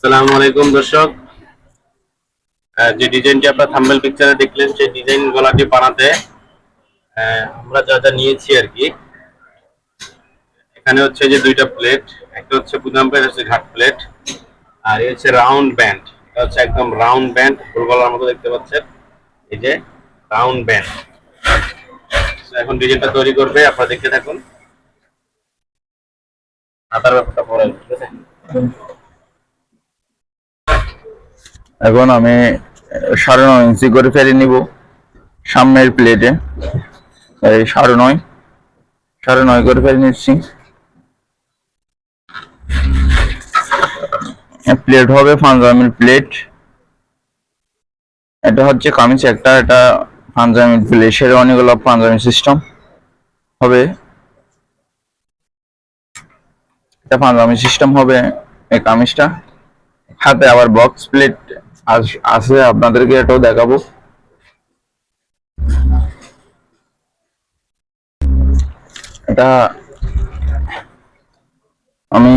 আসসালামু আলাইকুম দর্শক। যে ডিজাইনটি আপনার থাম্বনেল পিকচারে দেখলেন সেই ডিজাইন গলাটি বানাতে আমরা যা যা নিয়েছি আর কি। এখানে হচ্ছে যে দুইটা প্লেট, একটা হচ্ছে বুদাম প্লেট, হচ্ছে ঘাট প্লেট, আর এই হচ্ছে রাউন্ড ব্যান্ড। এটা হচ্ছে একদম রাউন্ড ব্যান্ড, ফুল গলার মতো দেখতে পাচ্ছেন। এই যে রাউন্ড ব্যান্ড। এখন ডিজাইনটা তৈরি করবে, আপনারা দেখতে থাকুন। হাতার ব্যাপারটা পরে, ঠিক আছে? এখন আমি 9.5 ইঞ্চি করে ফেলে নিব সামনের প্লেটে। এই 9.5 করে ফেলে নিচ্ছি। প্লেট হবে 5 mm প্লেট। এটা হচ্ছে কামিজ একটা, এটা 5 mm প্লেট, শেরওয়ানিগুলো 5 mm সিস্টেম হবে। এটা 5 mm সিস্টেম হবে এই কামিজটা। হাতে আবার বক্স প্লেট আছে, আপনাদেরকে এটাও দেখাবো। এটা আমি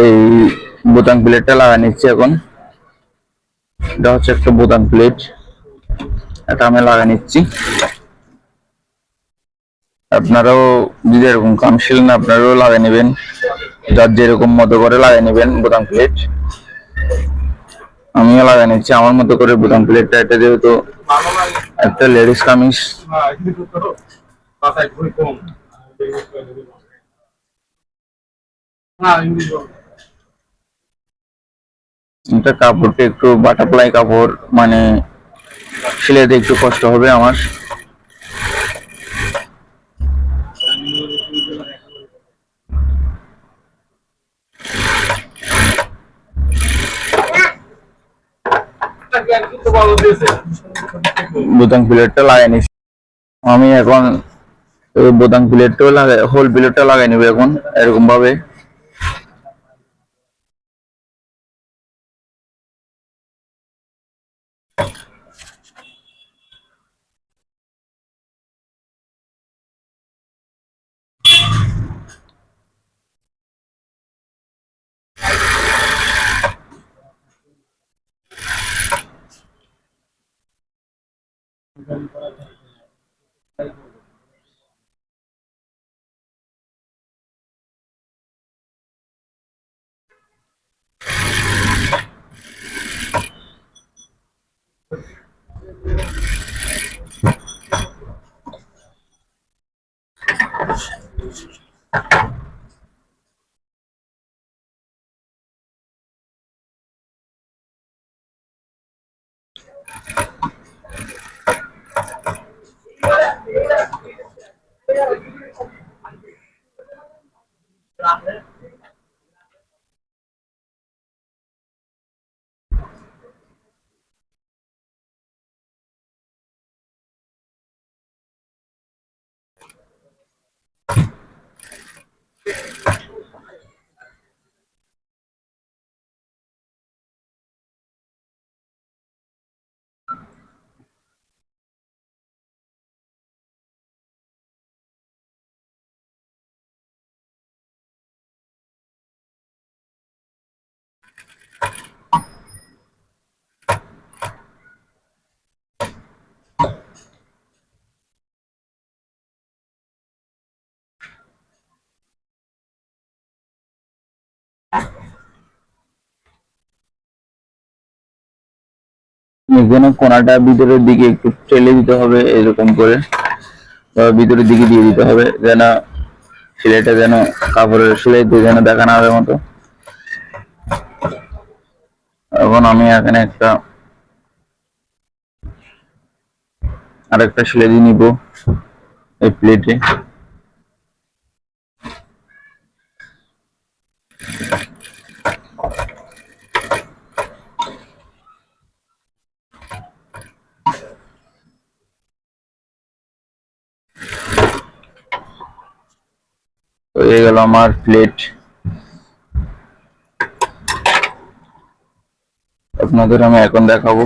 এই বোতাম প্লেটটা লাগা নিচ্ছি এখন। এটা হচ্ছে একটা বোতাম প্লেট, এটা আমি লাগা নিচ্ছি। আপনারাও যদি এরকম কাম শিলেন আপনারাও লাগিয়ে নেবেন, যার যেরকম মতো করে লাগিয়ে নেবেন বোতাম প্লেট। আমিও লাগিয়ে নিচ্ছি আমার মতো করে বোতাম প্লেটটা। এটা যেহেতু একটা লেডিস কামিজ, এটা কাপড়টা একটু বাটারফ্লাই কাপড়, মানে সিলাইতে একটু কষ্ট হবে আমার। বোতাম প্লেটটা লাগিয়ে নিচ্ছি আমি এখন। বোতাম প্লেটটাও লাগাই, হোল প্লেটটা লাগাই নিবে এখন এরকম ভাবে। এখানে কোনাটা ভিতরের দিকে একটু ঠেলে দিতে হবে এরকম করে, ভিতরের দিকে দিয়ে দিতে হবে, যেন সেলাইটা যেন কাপড়ের সেলাইতে যেন দেখা না হবে মতো। এখন আমি এখানে আরেকটা সেলাই দিয়ে নিব এই প্লেটে। হয়ে গেল আমার প্লেট। আপনাদের আমি এখন দেখাবো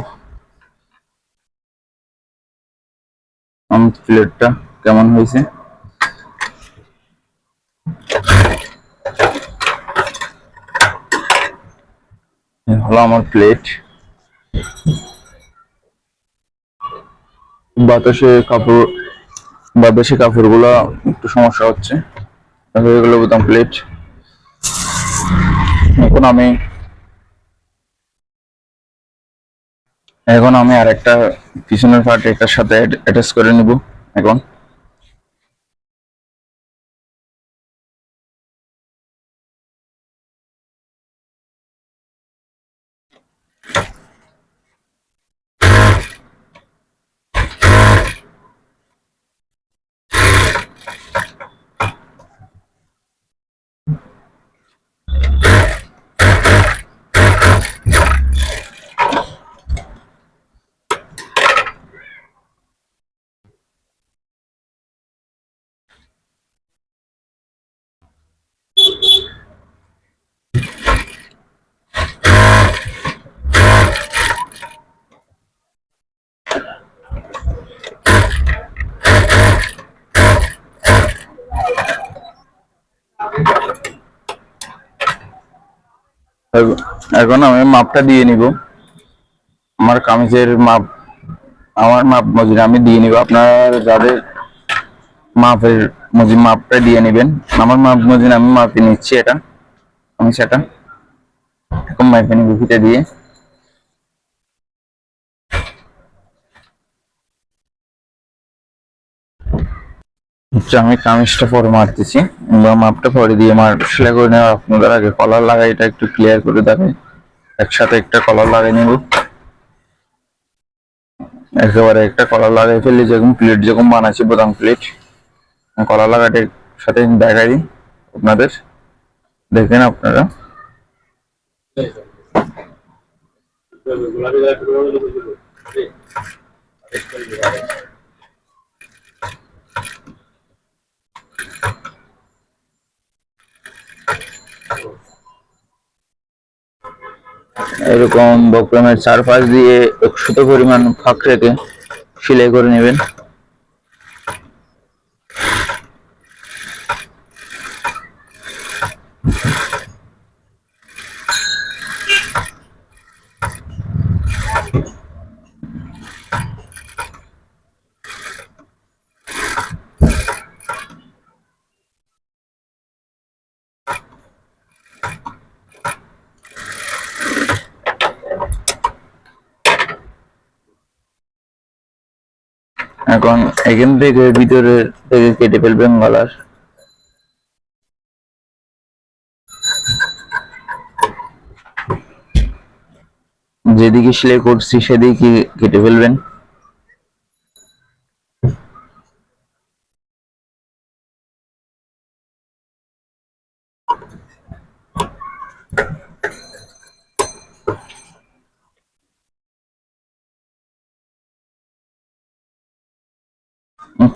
আমার প্লেটটা কেমন হয়েছে। হলো আমার প্লেট। বাতাসে কাপড় বাতাসে কাপড়গুলো একটু সমস্যা হচ্ছে। হয়ে গেল বোতাম প্লেট। এখন আমি আর একটা পিছনের পার্ট এটার সাথে অ্যাটাচ করে নিব এখন। এখন আমি মাপটা দিয়ে নিব। আমার কামিজের মাপ, আমার মাপ মজুরি আমি দিয়ে নিব। আপনার যাদের মাপের মজুরি মাপটা দিয়ে নেবেন। আমার মাপ মজুরি আমি মাপে নিচ্ছি এটা, আমি সেটা এখন মাপে নিব ফিতে দিয়ে। আমি কামিজটা পরে মারতেছি, মাপটা পরে দিয়ে মার সেলাই করে নেওয়া। আপনাদের আগে কলার লাগাই, এটা একটু ক্লিয়ার করে দেখাই। একসাথে একটা কলার লাগাই নিব, একেবারে একটা কলার লাগাই ফেললে যেরকম প্লেট যেরকম বানাচ্ছি বোতাম প্লেট, কলার লাগাটা সাথে দেখাই দিই আপনাদের, দেখেন আপনারা। এরকম বক্রমের চারপাশ দিয়ে 100 পরিমাণ ফাঁক রেখে সেলাই করে নেবেন। এখন এখান থেকে ভিতরে থেকে কেটে ফেলবেন গলার। যেদিকে সেলাই করছি সেদিকে কেটে ফেলবেন।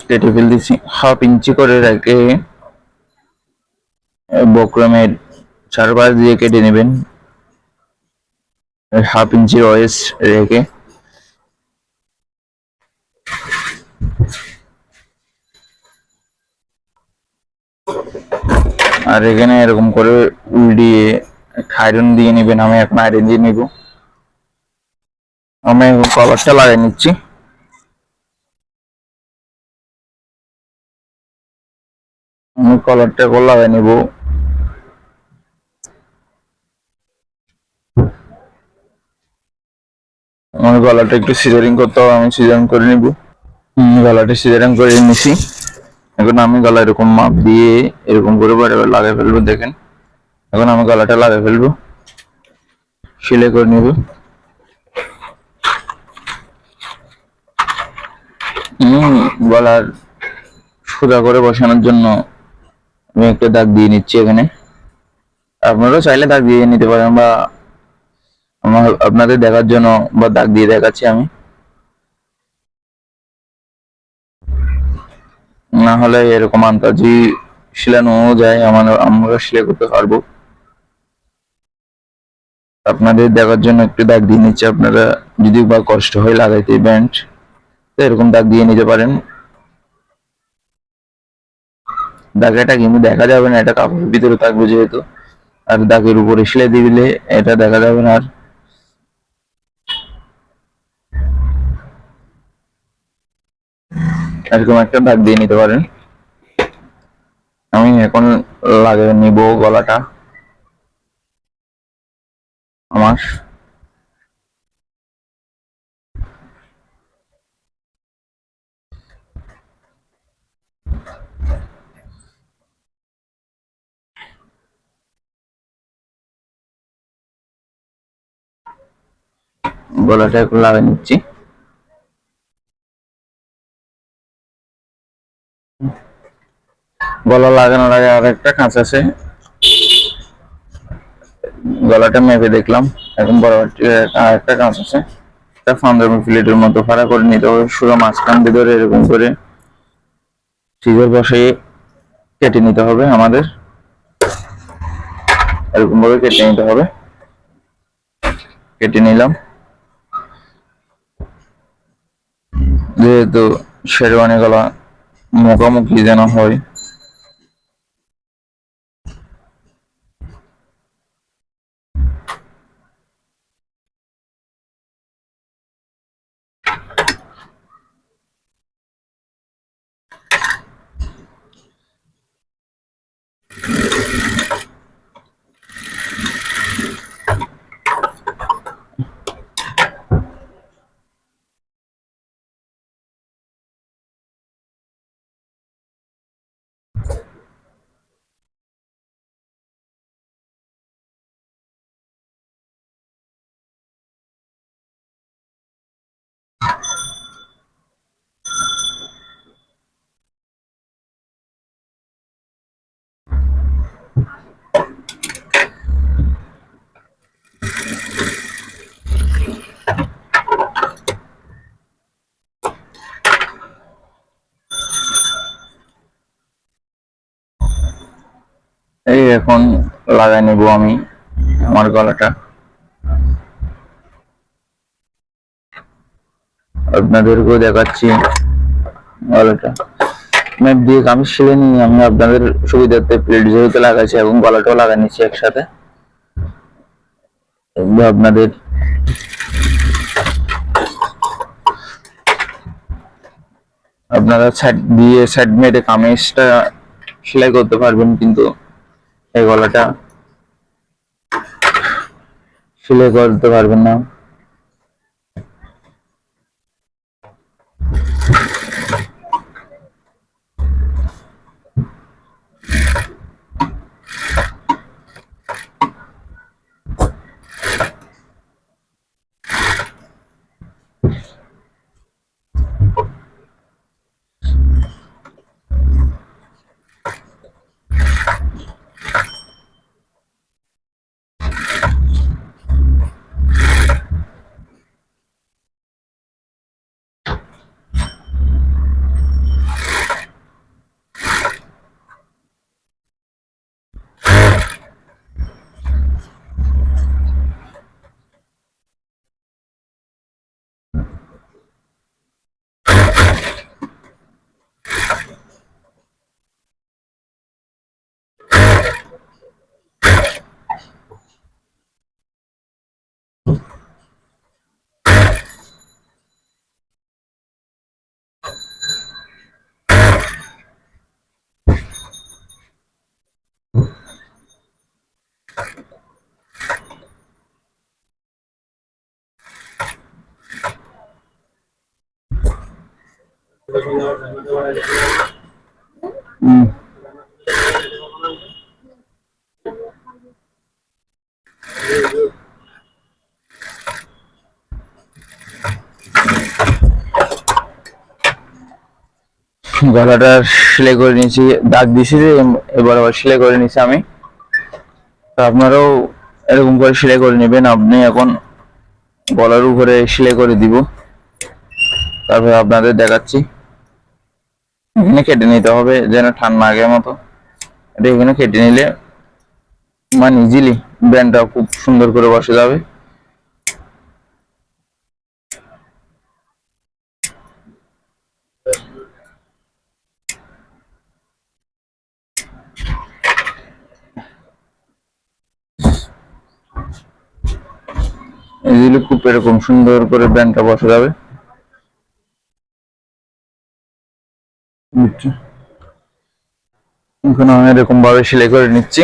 কেটে ফেল দিচ্ছি। 1/2 ইঞ্চি করে রেখে বক্রমের চারপাশ দিয়ে কেটে নেবেন, 1/2 ইঞ্চি ওয়েস্ট রেখে। আর এখানে এরকম করে উল্টিয়ে আয়রন দিয়ে নেবেন। আমি এখন আয়রন দিয়ে নিব। আমি কভারটা লাগিয়ে নিচ্ছি। আমি কলারটা লাগাই নিব। আমার গলাটা একটু সিজারিং করতে হবে, আমি সিজারিং করে নিব। গলাটা সিজারিং করে নিছি। এখন আমি গলা এরকম মাপ দিয়ে এরকম করে লাগিয়ে ফেলবো, দেখেন। এখন আমি গলাটা লাগিয়ে ফেলবো, সেলাই করে নিব। গলার সোজা করে বসানোর জন্য আমি একটা দাগ দিয়ে নিচ্ছি এখানে। আপনারাও চাইলে দাগ দিয়ে নিতে পারেন, বা আপনাদের দেখার জন্য বা দাগ দিয়ে দেখাচ্ছি আমি। না হলে এরকম আন্তাজি সেলানো যায়, আমরা সেলাই করতে পারবো। আপনাদের দেখার জন্য একটু দাগ দিয়ে নিচ্ছি। আপনারা যদি বা কষ্ট হয় লাগাইতে ব্যান্ড, তো এরকম দাগ দিয়ে নিতে পারেন। দাগটা কিন্তু দেখা যাবে না, এটা কাপড়ের ভিতরে থাকবে যেহেতু। আর দাগের উপরে সেলাই দিলে এটা দেখা যাবে না। আর এরকম একটা দাগ দিয়ে নিতে পারেন। আমি এখন লাগিয়ে নিব গলাটা আমার। গলাটা একটু লাগিয়ে নিচ্ছি। গলা লাগানোর আগে আর একটা কাঁচ আছে, গলাটা মেপে দেখলাম। এখন পরবর্তী আর একটা কাঁচ আছে, একটা 15 প্লেটের মতো ফাড়া করে নিতে হবে। পুরো মাঝখান দিয়ে ধরে এরকম করে সিজার বসে কেটে নিতে হবে আমাদের। এরকম ভাবে কেটে নিতে হবে। কেটে নিলাম। যেহেতু শেরওয়ানি গলা মুখামুখি যেন হয়, এই এখন লাগাই নেব আমি আমার গলাটা। আপনাদেরকেও দেখাচ্ছি গলাটা ম্যাপ দিয়ে আমি শিলে নিয়ে আমি আপনাদের সুবিধার্থে প্লেট যেহেতু লাগাইছি এবং গলাটাও লাগাই নিচ্ছি একসাথে। এগুলো আপনারা সাইড দিয়ে সাইড মেরে কামিজটা সেলাই করতে পারবেন, কিন্তু এই গলাটা সেলাই করতে পারবেন না। গলাটা সেলাই করে নিয়েছি, দাগ দিয়েছি যে এবার আবার সেলাই করে নিয়েছি আমি। তো আপনারাও এরকম করে সেলাই করে নেবেন। আপনি এখন গলার উপরে সেলাই করে দিব, তারপরে আপনাদের দেখাচ্ছি। এখানে কেটে নিতে হবে যেন ঠান্ডা আগের মতো। এটা এখানে কেটে নিলে মানে ইজিলি ব্যান্ডটা খুব সুন্দর করে বসে যাবে। ইজিলি খুব এরকম সুন্দর করে ব্যান্ডটা বসে যাবে। এখন আমি এরকম ভাবে সেলাই করে নিচ্ছি।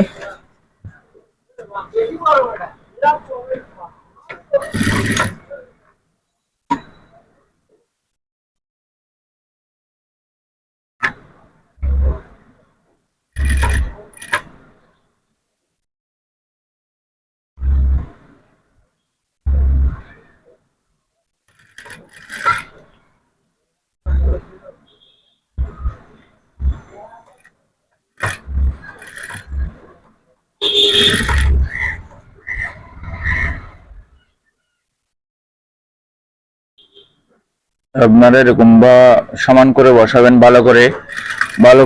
আপনারা এরকম বা সমান করে বসাবেন, ভালো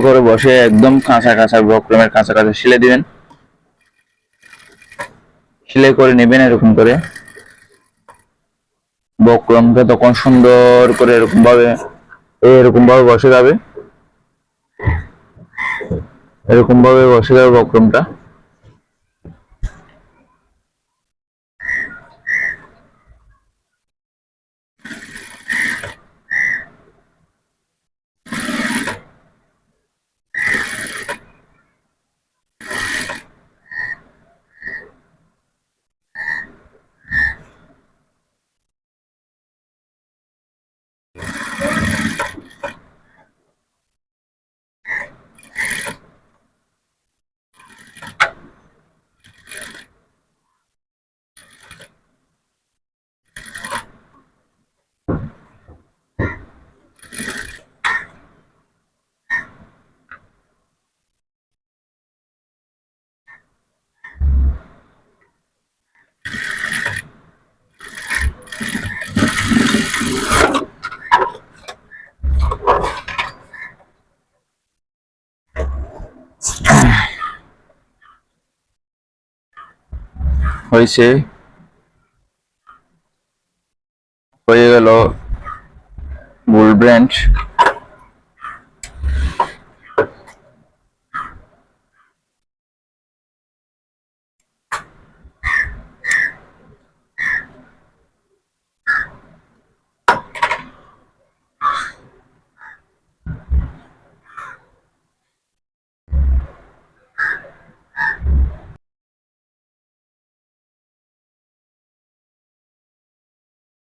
করে বসে একদম কাঁচা কাঁচা বক্রমের কাঁচা কাঁচা সেলাই দিবেন, সেলাই করে নেবেন এরকম করে। বক্রমটা তখন সুন্দর করে এরকম ভাবে বসে যাবে, এরকম ভাবে বসে যাবে বক্রমটা। হয়েছে, হয়ে গেল বুল ব্র্যান্ড।